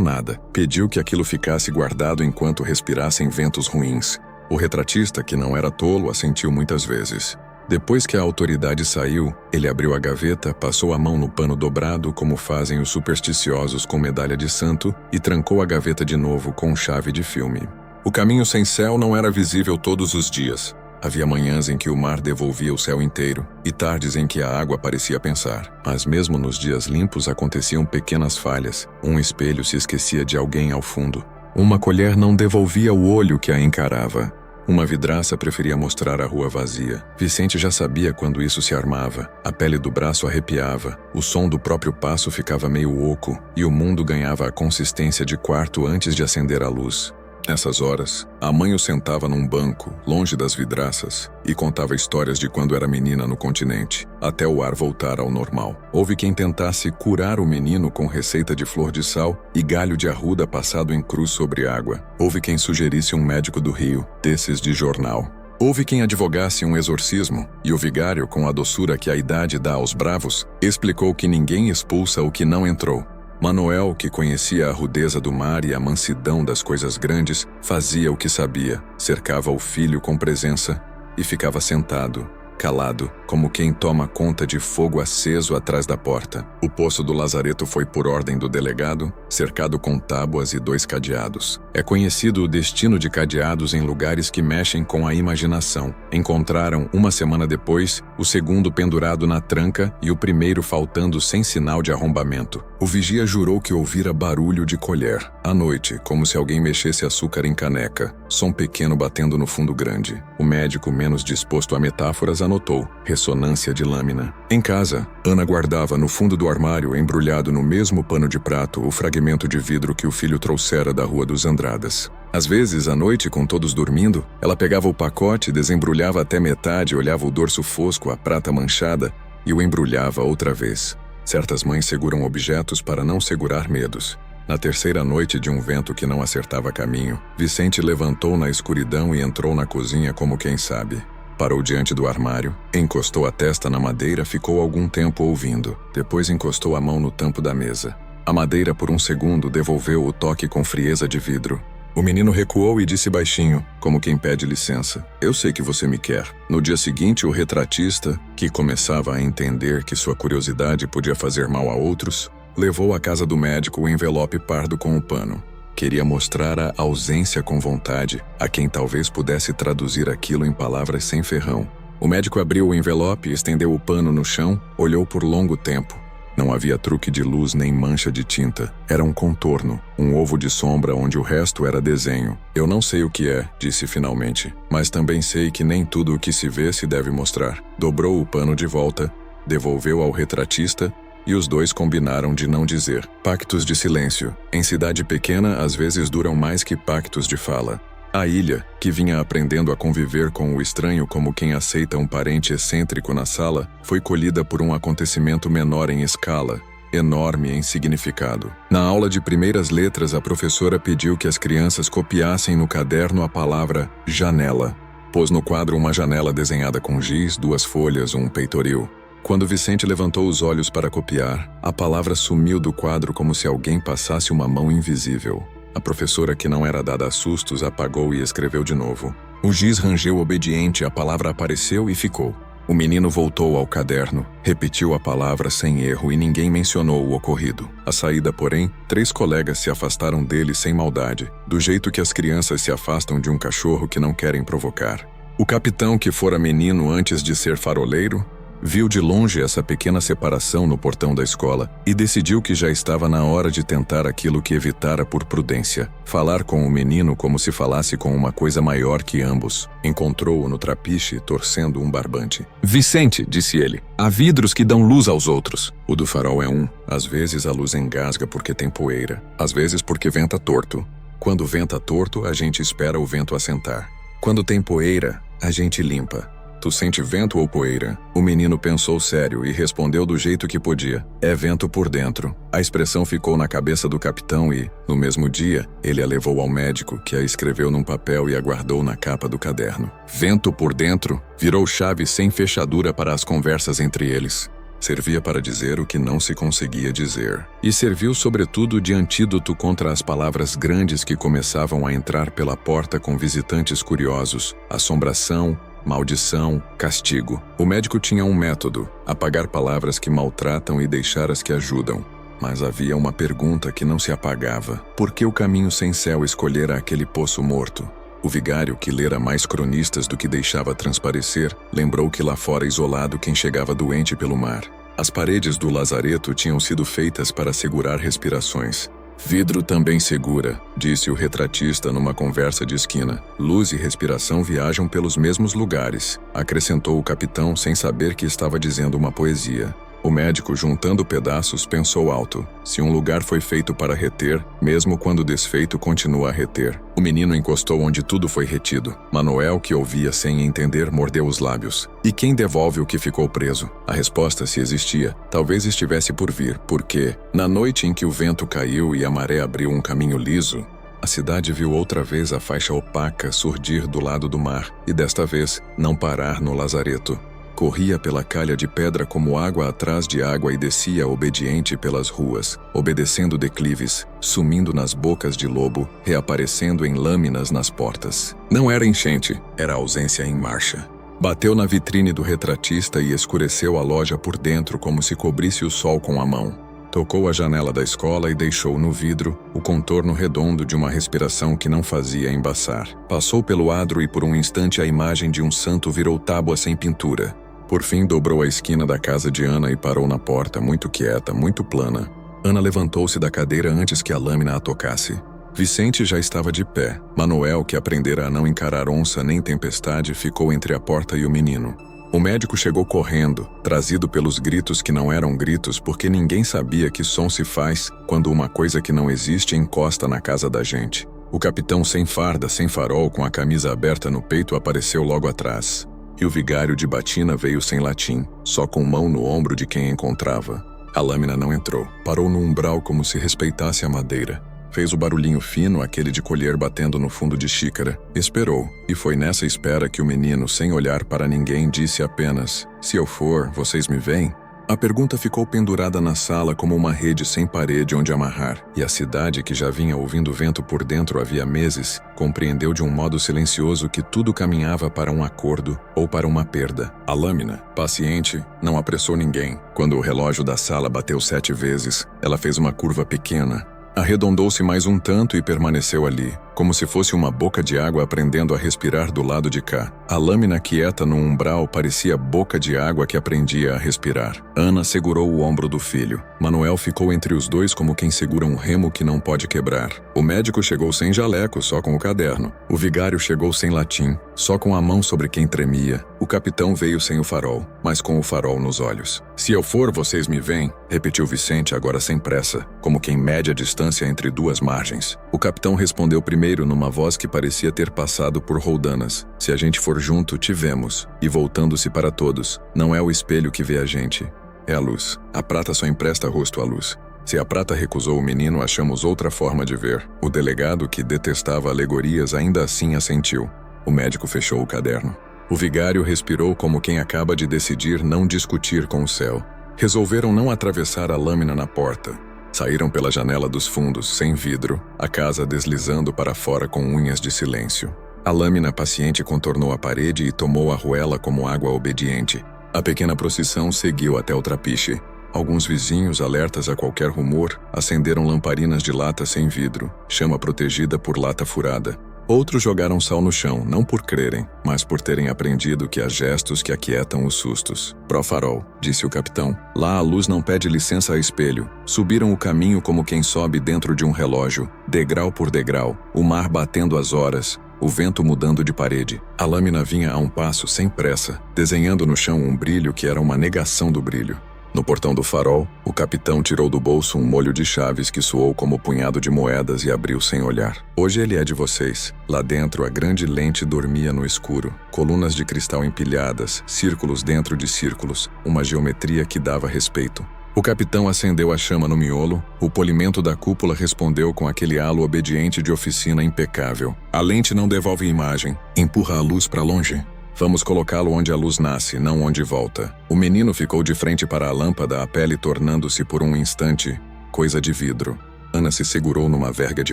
nada. Pediu que aquilo ficasse guardado enquanto respirassem ventos ruins. O retratista, que não era tolo, assentiu muitas vezes. Depois que a autoridade saiu, ele abriu a gaveta, passou a mão no pano dobrado, como fazem os supersticiosos com medalha de santo, e trancou a gaveta de novo com chave de filme. O caminho sem céu não era visível todos os dias. Havia manhãs em que o mar devolvia o céu inteiro e tardes em que a água parecia pensar. Mas mesmo nos dias limpos aconteciam pequenas falhas. Um espelho se esquecia de alguém ao fundo. Uma colher não devolvia o olho que a encarava. Uma vidraça preferia mostrar a rua vazia. Vicente já sabia quando isso se armava. A pele do braço arrepiava, o som do próprio passo ficava meio oco e o mundo ganhava a consistência de quarto antes de acender a luz. Nessas horas, a mãe o sentava num banco, longe das vidraças, e contava histórias de quando era menina no continente, até o ar voltar ao normal. Houve quem tentasse curar o menino com receita de flor de sal e galho de arruda passado em cruz sobre água. Houve quem sugerisse um médico do Rio, desses de jornal. Houve quem advogasse um exorcismo, e o vigário, com a doçura que a idade dá aos bravos, explicou que ninguém expulsa o que não entrou. Manuel, que conhecia a rudeza do mar e a mansidão das coisas grandes, fazia o que sabia, cercava o filho com presença e ficava sentado, calado, como quem toma conta de fogo aceso atrás da porta. O poço do lazareto foi por ordem do delegado, cercado com tábuas e 2 cadeados. É conhecido o destino de cadeados em lugares que mexem com a imaginação. Encontraram, uma semana depois, o segundo pendurado na tranca e o primeiro faltando sem sinal de arrombamento. O vigia jurou que ouvira barulho de colher. À noite, como se alguém mexesse açúcar em caneca. Som pequeno batendo no fundo grande. O médico, menos disposto a metáforas, anotou. Ressonância de lâmina. Em casa, Ana guardava no fundo do armário, embrulhado no mesmo pano de prato, o fragmento de vidro que o filho trouxera da Rua dos Andradas. Às vezes, à noite, com todos dormindo, ela pegava o pacote, desembrulhava até metade, olhava o dorso fosco, a prata manchada, e o embrulhava outra vez. Certas mães seguram objetos para não segurar medos. Na terceira noite de um vento que não acertava caminho, Vicente levantou na escuridão e entrou na cozinha como quem sabe. Parou diante do armário, encostou a testa na madeira, ficou algum tempo ouvindo. Depois encostou a mão no tampo da mesa. A madeira, por um segundo, devolveu o toque com frieza de vidro. O menino recuou e disse baixinho, como quem pede licença. Eu sei que você me quer. No dia seguinte, o retratista, que começava a entender que sua curiosidade podia fazer mal a outros, levou à casa do médico o envelope pardo com o pano. Queria mostrar a ausência com vontade a quem talvez pudesse traduzir aquilo em palavras sem ferrão. O médico abriu o envelope, estendeu o pano no chão, olhou por longo tempo. Não havia truque de luz nem mancha de tinta. Era um contorno, um ovo de sombra onde o resto era desenho. Eu não sei o que é, disse finalmente, mas também sei que nem tudo o que se vê se deve mostrar. Dobrou o pano de volta, devolveu ao retratista e os 2 combinaram de não dizer. Pactos de silêncio. Em cidade pequena, às vezes duram mais que pactos de fala. A ilha, que vinha aprendendo a conviver com o estranho como quem aceita um parente excêntrico na sala, foi colhida por um acontecimento menor em escala, enorme em significado. Na aula de primeiras letras, a professora pediu que as crianças copiassem no caderno a palavra janela. Pôs no quadro uma janela desenhada com giz, 2 folhas, um peitoril. Quando Vicente levantou os olhos para copiar, a palavra sumiu do quadro como se alguém passasse uma mão invisível. A professora, que não era dada a sustos, apagou e escreveu de novo. O giz rangeu obediente, a palavra apareceu e ficou. O menino voltou ao caderno, repetiu a palavra sem erro e ninguém mencionou o ocorrido. À saída, porém, 3 colegas se afastaram dele sem maldade, do jeito que as crianças se afastam de um cachorro que não querem provocar. O capitão, que fora menino antes de ser faroleiro, viu de longe essa pequena separação no portão da escola e decidiu que já estava na hora de tentar aquilo que evitara por prudência, falar com o menino como se falasse com uma coisa maior que ambos. Encontrou-o no trapiche, torcendo um barbante. "Vicente", disse ele, "há vidros que dão luz aos outros." O do farol é um. Às vezes a luz engasga porque tem poeira, às vezes porque venta torto. Quando venta torto, a gente espera o vento assentar. Quando tem poeira, a gente limpa. Tu sente vento ou poeira? O menino pensou sério e respondeu do jeito que podia. É vento por dentro. A expressão ficou na cabeça do capitão e, no mesmo dia, ele a levou ao médico, que a escreveu num papel e a guardou na capa do caderno. Vento por dentro virou chave sem fechadura para as conversas entre eles. Servia para dizer o que não se conseguia dizer. E serviu sobretudo de antídoto contra as palavras grandes que começavam a entrar pela porta com visitantes curiosos. Assombração, maldição, castigo. O médico tinha um método: apagar palavras que maltratam e deixar as que ajudam. Mas havia uma pergunta que não se apagava. Por que o caminho sem céu escolhera aquele poço morto? O vigário, que lera mais cronistas do que deixava transparecer, lembrou que lá fora isolado quem chegava doente pelo mar. As paredes do lazareto tinham sido feitas para segurar respirações. Vidro também segura, disse o retratista numa conversa de esquina. Luz e respiração viajam pelos mesmos lugares, acrescentou o capitão sem saber que estava dizendo uma poesia. O médico, juntando pedaços, pensou alto. Se um lugar foi feito para reter, mesmo quando desfeito, continua a reter. O menino encostou onde tudo foi retido. Manuel, que ouvia sem entender, mordeu os lábios. E quem devolve o que ficou preso? A resposta, se existia, talvez estivesse por vir, porque, na noite em que o vento caiu e a maré abriu um caminho liso, a cidade viu outra vez a faixa opaca surgir do lado do mar, e desta vez, não parar no lazareto. Corria pela calha de pedra como água atrás de água e descia obediente pelas ruas, obedecendo declives, sumindo nas bocas de lobo, reaparecendo em lâminas nas portas. Não era enchente, era ausência em marcha. Bateu na vitrine do retratista e escureceu a loja por dentro como se cobrisse o sol com a mão. Tocou a janela da escola e deixou no vidro o contorno redondo de uma respiração que não fazia embaçar. Passou pelo adro e por um instante a imagem de um santo virou tábua sem pintura. Por fim dobrou a esquina da casa de Ana e parou na porta, muito quieta, muito plana. Ana levantou-se da cadeira antes que a lâmina a tocasse. Vicente já estava de pé. Manuel, que aprendera a não encarar onça nem tempestade, ficou entre a porta e o menino. O médico chegou correndo, trazido pelos gritos que não eram gritos porque ninguém sabia que som se faz quando uma coisa que não existe encosta na casa da gente. O capitão sem farda, sem farol, com a camisa aberta no peito, apareceu logo atrás. E o vigário de batina veio sem latim, só com mão no ombro de quem encontrava. A lâmina não entrou. Parou no umbral como se respeitasse a madeira. Fez o barulhinho fino, aquele de colher batendo no fundo de xícara. Esperou, e foi nessa espera que o menino, sem olhar para ninguém, disse apenas: "Se eu for, vocês me veem?" A pergunta ficou pendurada na sala como uma rede sem parede onde amarrar, e a cidade, que já vinha ouvindo vento por dentro havia meses, compreendeu de um modo silencioso que tudo caminhava para um acordo ou para uma perda. A lâmina, paciente, não apressou ninguém. Quando o relógio da sala bateu 7 vezes, ela fez uma curva pequena, arredondou-se mais um tanto e permaneceu ali, como se fosse uma boca de água aprendendo a respirar do lado de cá. A lâmina quieta no umbral parecia boca de água que aprendia a respirar. Ana segurou o ombro do filho. Manuel ficou entre os dois como quem segura um remo que não pode quebrar. O médico chegou sem jaleco, só com o caderno. O vigário chegou sem latim, só com a mão sobre quem tremia. O capitão veio sem o farol, mas com o farol nos olhos. "Se eu for, vocês me veem", repetiu Vicente, agora sem pressa, como quem mede a distância entre duas margens. O capitão respondeu primeiro numa voz que parecia ter passado por roldanas: "Se a gente for junto, te vemos." E voltando-se para todos: "Não é o espelho que vê a gente, é a luz. A prata só empresta rosto à luz." Se a prata recusou o menino, achamos outra forma de ver. O delegado, que detestava alegorias, ainda assim assentiu. O médico fechou o caderno. O vigário respirou como quem acaba de decidir não discutir com o céu. Resolveram não atravessar a lâmina na porta. Saíram pela janela dos fundos, sem vidro, a casa deslizando para fora com unhas de silêncio. A lâmina paciente contornou a parede e tomou a arruela como água obediente. A pequena procissão seguiu até o trapiche. Alguns vizinhos, alertas a qualquer rumor, acenderam lamparinas de lata sem vidro, chama protegida por lata furada. Outros jogaram sal no chão, não por crerem, mas por terem aprendido que há gestos que aquietam os sustos. Pró farol, disse o capitão. Lá a luz não pede licença a espelho. Subiram o caminho como quem sobe dentro de um relógio, degrau por degrau, o mar batendo as horas, o vento mudando de parede. A lâmina vinha a um passo sem pressa, desenhando no chão um brilho que era uma negação do brilho. No portão do farol, o capitão tirou do bolso um molho de chaves que soou como punhado de moedas e abriu sem olhar. Hoje ele é de vocês. Lá dentro, a grande lente dormia no escuro. Colunas de cristal empilhadas, círculos dentro de círculos, uma geometria que dava respeito. O capitão acendeu a chama no miolo, o polimento da cúpula respondeu com aquele halo obediente de oficina impecável. A lente não devolve imagem, empurra a luz para longe. Vamos colocá-lo onde a luz nasce, não onde volta. O menino ficou de frente para a lâmpada, a pele tornando-se por um instante coisa de vidro. Ana se segurou numa verga de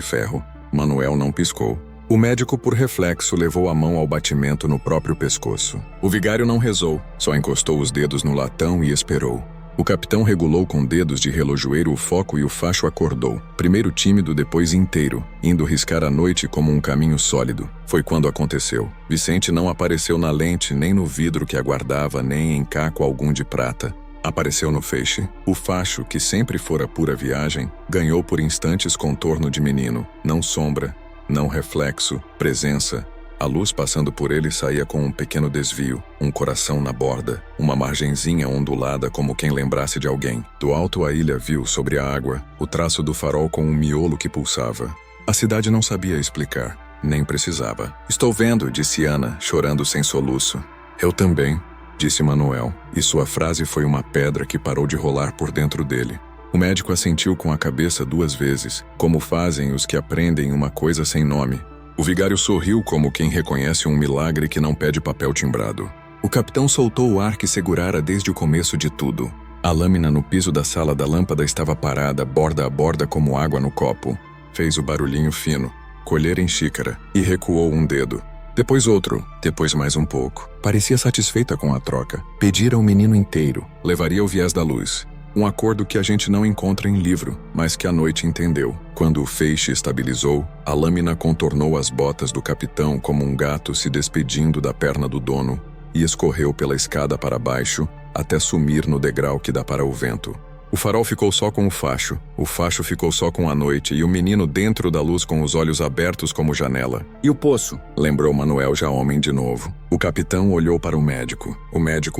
ferro. Manuel não piscou. O médico, por reflexo, levou a mão ao batimento no próprio pescoço. O vigário não rezou, só encostou os dedos no latão e esperou. O capitão regulou com dedos de relojoeiro o foco e o facho acordou. Primeiro tímido, depois inteiro, indo riscar a noite como um caminho sólido. Foi quando aconteceu. Vicente não apareceu na lente, nem no vidro que aguardava, nem em caco algum de prata. Apareceu no feixe. O facho, que sempre fora pura viagem, ganhou por instantes contorno de menino. Não sombra, não reflexo, presença. A luz passando por ele saía com um pequeno desvio, um coração na borda, uma margenzinha ondulada como quem lembrasse de alguém. Do alto a ilha viu, sobre a água, o traço do farol com um miolo que pulsava. A cidade não sabia explicar, nem precisava. Estou vendo, disse Ana, chorando sem soluço. Eu também, disse Manuel, e sua frase foi uma pedra que parou de rolar por dentro dele. O médico assentiu com a cabeça 2 vezes, como fazem os que aprendem uma coisa sem nome. O vigário sorriu como quem reconhece um milagre que não pede papel timbrado. O capitão soltou o ar que segurara desde o começo de tudo. A lâmina no piso da sala da lâmpada estava parada, borda a borda como água no copo. Fez o barulhinho fino, colher em xícara, e recuou um dedo. Depois outro, depois mais um pouco. Parecia satisfeita com a troca. Pedira o menino inteiro, levaria o viés da luz. Um acordo que a gente não encontra em livro, mas que a noite entendeu. Quando o feixe estabilizou, a lâmina contornou as botas do capitão como um gato se despedindo da perna do dono e escorreu pela escada para baixo até sumir no degrau que dá para o vento. O farol ficou só com o facho ficou só com a noite e o menino dentro da luz com os olhos abertos como janela. E o poço? Lembrou Manuel, já homem de novo. O capitão olhou para o médico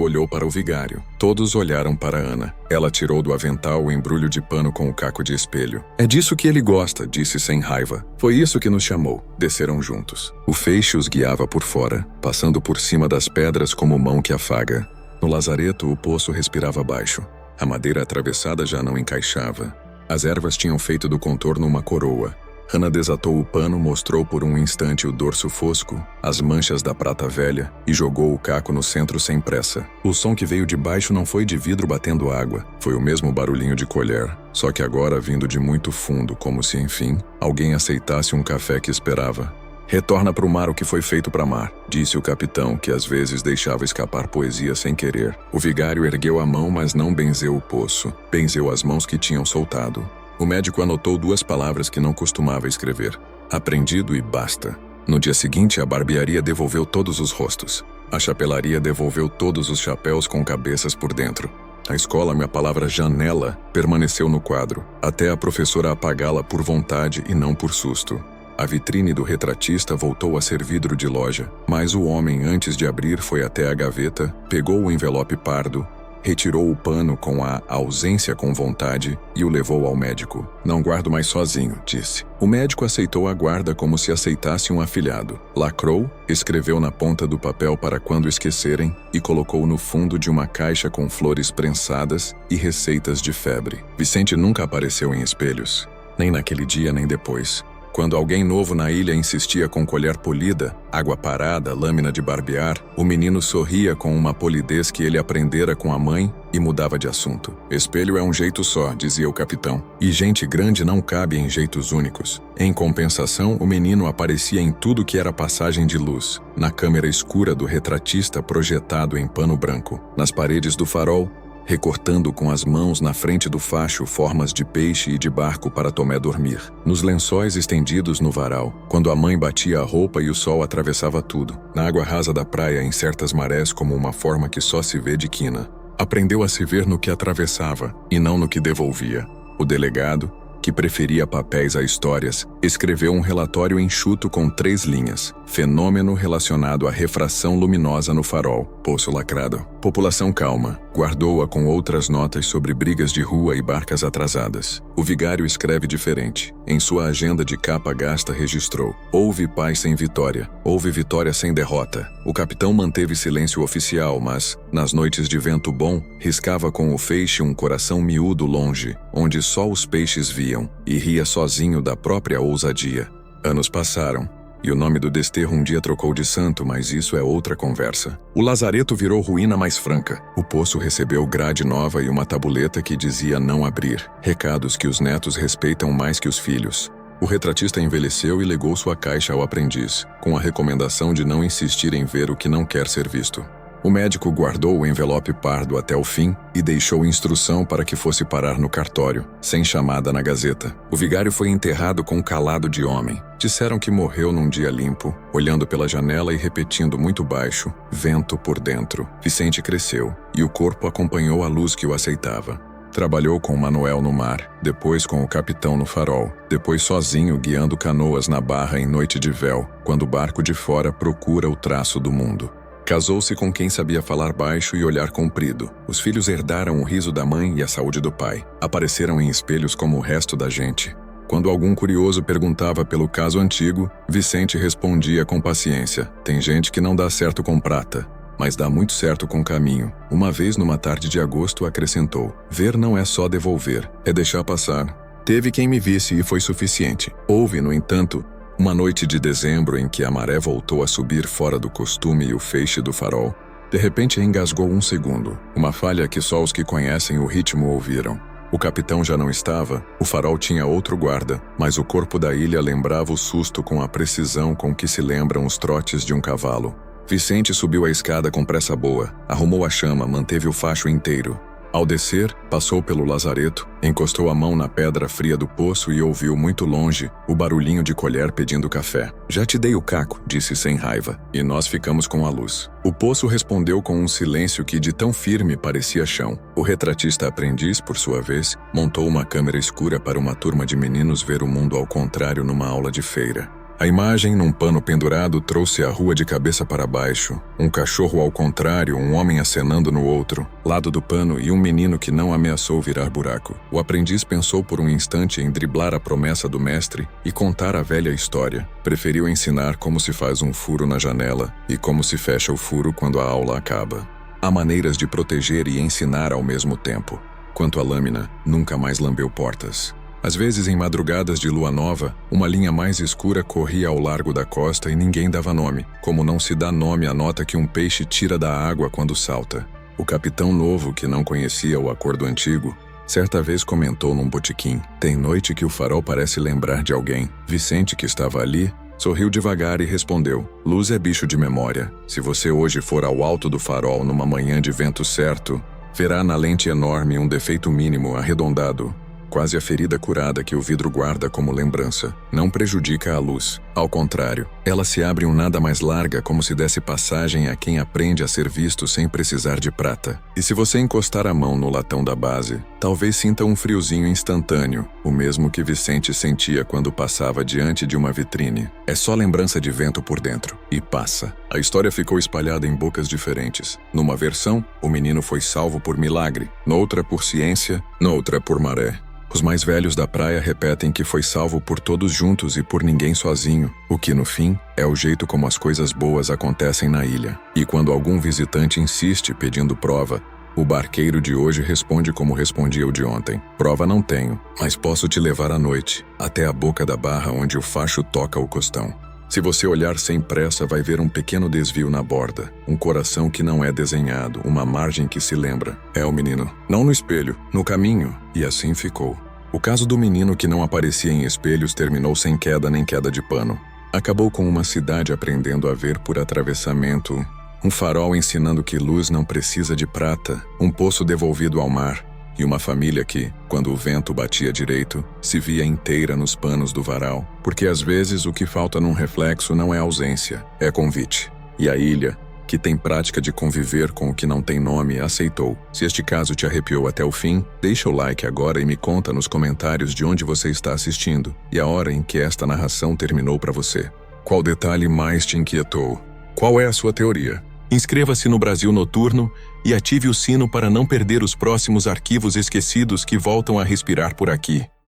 olhou para o vigário. Todos olharam para Ana. Ela tirou do avental o embrulho de pano com o caco de espelho. É disso que ele gosta, disse sem raiva. Foi isso que nos chamou. Desceram juntos. O feixe os guiava por fora, passando por cima das pedras como mão que afaga. No lazareto, o poço respirava baixo. A madeira atravessada já não encaixava. As ervas tinham feito do contorno uma coroa. Ana desatou o pano, mostrou por um instante o dorso fosco, as manchas da prata velha, e jogou o caco no centro sem pressa. O som que veio de baixo não foi de vidro batendo água, foi o mesmo barulhinho de colher, só que agora vindo de muito fundo, como se, enfim, alguém aceitasse um café que esperava. Retorna para o mar o que foi feito para mar, disse o capitão, que às vezes deixava escapar poesia sem querer. O vigário ergueu a mão, mas não benzeu o poço. Benzeu as mãos que tinham soltado. O médico anotou 2 palavras que não costumava escrever. Aprendido e basta. No dia seguinte, a barbearia devolveu todos os rostos. A chapelaria devolveu todos os chapéus com cabeças por dentro. A escola, minha palavra janela, permaneceu no quadro, até a professora apagá-la por vontade e não por susto. A vitrine do retratista voltou a ser vidro de loja, mas o homem, antes de abrir, foi até a gaveta, pegou o envelope pardo, retirou o pano com a ausência com vontade e o levou ao médico. Não guardo mais sozinho, disse. O médico aceitou a guarda como se aceitasse um afilhado. Lacrou, escreveu na ponta do papel para quando esquecerem e colocou no fundo de uma caixa com flores prensadas e receitas de febre. Vicente nunca apareceu em espelhos, nem naquele dia nem depois. Quando alguém novo na ilha insistia com colher polida, água parada, lâmina de barbear, o menino sorria com uma polidez que ele aprendera com a mãe e mudava de assunto. Espelho é um jeito só, dizia o capitão, e gente grande não cabe em jeitos únicos. Em compensação, o menino aparecia em tudo que era passagem de luz, na câmera escura do retratista projetado em pano branco, nas paredes do farol, recortando com as mãos na frente do facho formas de peixe e de barco para Tomé dormir, nos lençóis estendidos no varal, quando a mãe batia a roupa e o sol atravessava tudo, na água rasa da praia em certas marés como uma forma que só se vê de quina. Aprendeu a se ver no que atravessava e não no que devolvia. O delegado, que preferia papéis a histórias, escreveu um relatório enxuto com 3 linhas. Fenômeno relacionado à refração luminosa no farol. Poço lacrado. População calma. Guardou-a com outras notas sobre brigas de rua e barcas atrasadas. O vigário escreve diferente. Em sua agenda de capa gasta registrou: houve paz sem vitória. Houve vitória sem derrota. O capitão manteve silêncio oficial, mas, nas noites de vento bom, riscava com o feixe um coração miúdo longe, onde só os peixes viam, e ria sozinho da própria ousadia. Anos passaram, e o nome do desterro um dia trocou de santo, mas isso é outra conversa. O lazareto virou ruína mais franca. O poço recebeu grade nova e uma tabuleta que dizia não abrir. Recados que os netos respeitam mais que os filhos. O retratista envelheceu e legou sua caixa ao aprendiz, com a recomendação de não insistir em ver o que não quer ser visto. O médico guardou o envelope pardo até o fim e deixou instrução para que fosse parar no cartório, sem chamada na Gazeta. O vigário foi enterrado com calado de homem. Disseram que morreu num dia limpo, olhando pela janela e repetindo muito baixo: vento por dentro. Vicente cresceu, e o corpo acompanhou a luz que o aceitava. Trabalhou com Manuel no mar, depois com o capitão no farol, depois sozinho guiando canoas na barra em noite de véu, quando o barco de fora procura o traço do mundo. Casou-se com quem sabia falar baixo e olhar comprido. Os filhos herdaram o riso da mãe e a saúde do pai. Apareceram em espelhos como o resto da gente. Quando algum curioso perguntava pelo caso antigo, Vicente respondia com paciência: tem gente que não dá certo com prata, mas dá muito certo com caminho. Uma vez, numa tarde de agosto, acrescentou: ver não é só devolver, é deixar passar. Teve quem me visse e foi suficiente. Houve, no entanto, uma noite de dezembro em que a maré voltou a subir fora do costume e o feixe do farol, de repente engasgou um segundo, uma falha que só os que conhecem o ritmo ouviram. O capitão já não estava, o farol tinha outro guarda, mas o corpo da ilha lembrava o susto com a precisão com que se lembram os trotes de um cavalo. Vicente subiu a escada com pressa boa, arrumou a chama, manteve o facho inteiro. Ao descer, passou pelo lazareto, encostou a mão na pedra fria do poço e ouviu muito longe o barulhinho de colher pedindo café. Já te dei o caco, disse sem raiva, e nós ficamos com a luz. O poço respondeu com um silêncio que de tão firme parecia chão. O retratista aprendiz, por sua vez, montou uma câmera escura para uma turma de meninos ver o mundo ao contrário numa aula de feira. A imagem, num pano pendurado, trouxe a rua de cabeça para baixo, um cachorro ao contrário, um homem acenando no outro, lado do pano, e um menino que não ameaçou virar buraco. O aprendiz pensou por um instante em driblar a promessa do mestre e contar a velha história. Preferiu ensinar como se faz um furo na janela e como se fecha o furo quando a aula acaba. Há maneiras de proteger e ensinar ao mesmo tempo. Quanto à lâmina, nunca mais lambeu portas. Às vezes, em madrugadas de lua nova, uma linha mais escura corria ao largo da costa e ninguém dava nome, como não se dá nome à nota que um peixe tira da água quando salta. O capitão novo, que não conhecia o acordo antigo, certa vez comentou num botequim: tem noite que o farol parece lembrar de alguém. Vicente, que estava ali, sorriu devagar e respondeu: luz é bicho de memória. Se você hoje for ao alto do farol numa manhã de vento certo, verá na lente enorme um defeito mínimo arredondado, quase a ferida curada que o vidro guarda como lembrança. Não prejudica a luz. Ao contrário, ela se abre um nada mais larga, como se desse passagem a quem aprende a ser visto sem precisar de prata. E se você encostar a mão no latão da base, talvez sinta um friozinho instantâneo, o mesmo que Vicente sentia quando passava diante de uma vitrine. É só lembrança de vento por dentro. E passa. A história ficou espalhada em bocas diferentes. Numa versão, o menino foi salvo por milagre, noutra por ciência, noutra por maré. Os mais velhos da praia repetem que foi salvo por todos juntos e por ninguém sozinho, o que, no fim, é o jeito como as coisas boas acontecem na ilha. E quando algum visitante insiste pedindo prova, O barqueiro de hoje responde como respondia o de ontem. Prova não tenho, mas posso te levar à noite, até a boca da barra onde o facho toca o costão. Se você olhar sem pressa, vai ver um pequeno desvio na borda, um coração que não é desenhado, uma margem que se lembra. É o menino. Não no espelho, no caminho. E assim ficou. O caso do menino que não aparecia em espelhos terminou sem queda nem queda de pano. Acabou com uma cidade aprendendo a ver por atravessamento, um farol ensinando que luz não precisa de prata, um poço devolvido ao mar, e uma família que, quando o vento batia direito, se via inteira nos panos do varal, porque às vezes o que falta num reflexo não é ausência, é convite. E a ilha, que tem prática de conviver com o que não tem nome, aceitou. Se este caso te arrepiou até o fim, deixa o like agora e me conta nos comentários de onde você está assistindo e a hora em que esta narração terminou para você. Qual detalhe mais te inquietou? Qual é a sua teoria? Inscreva-se no Brasil Noturno e ative o sino para não perder os próximos arquivos esquecidos que voltam a respirar por aqui.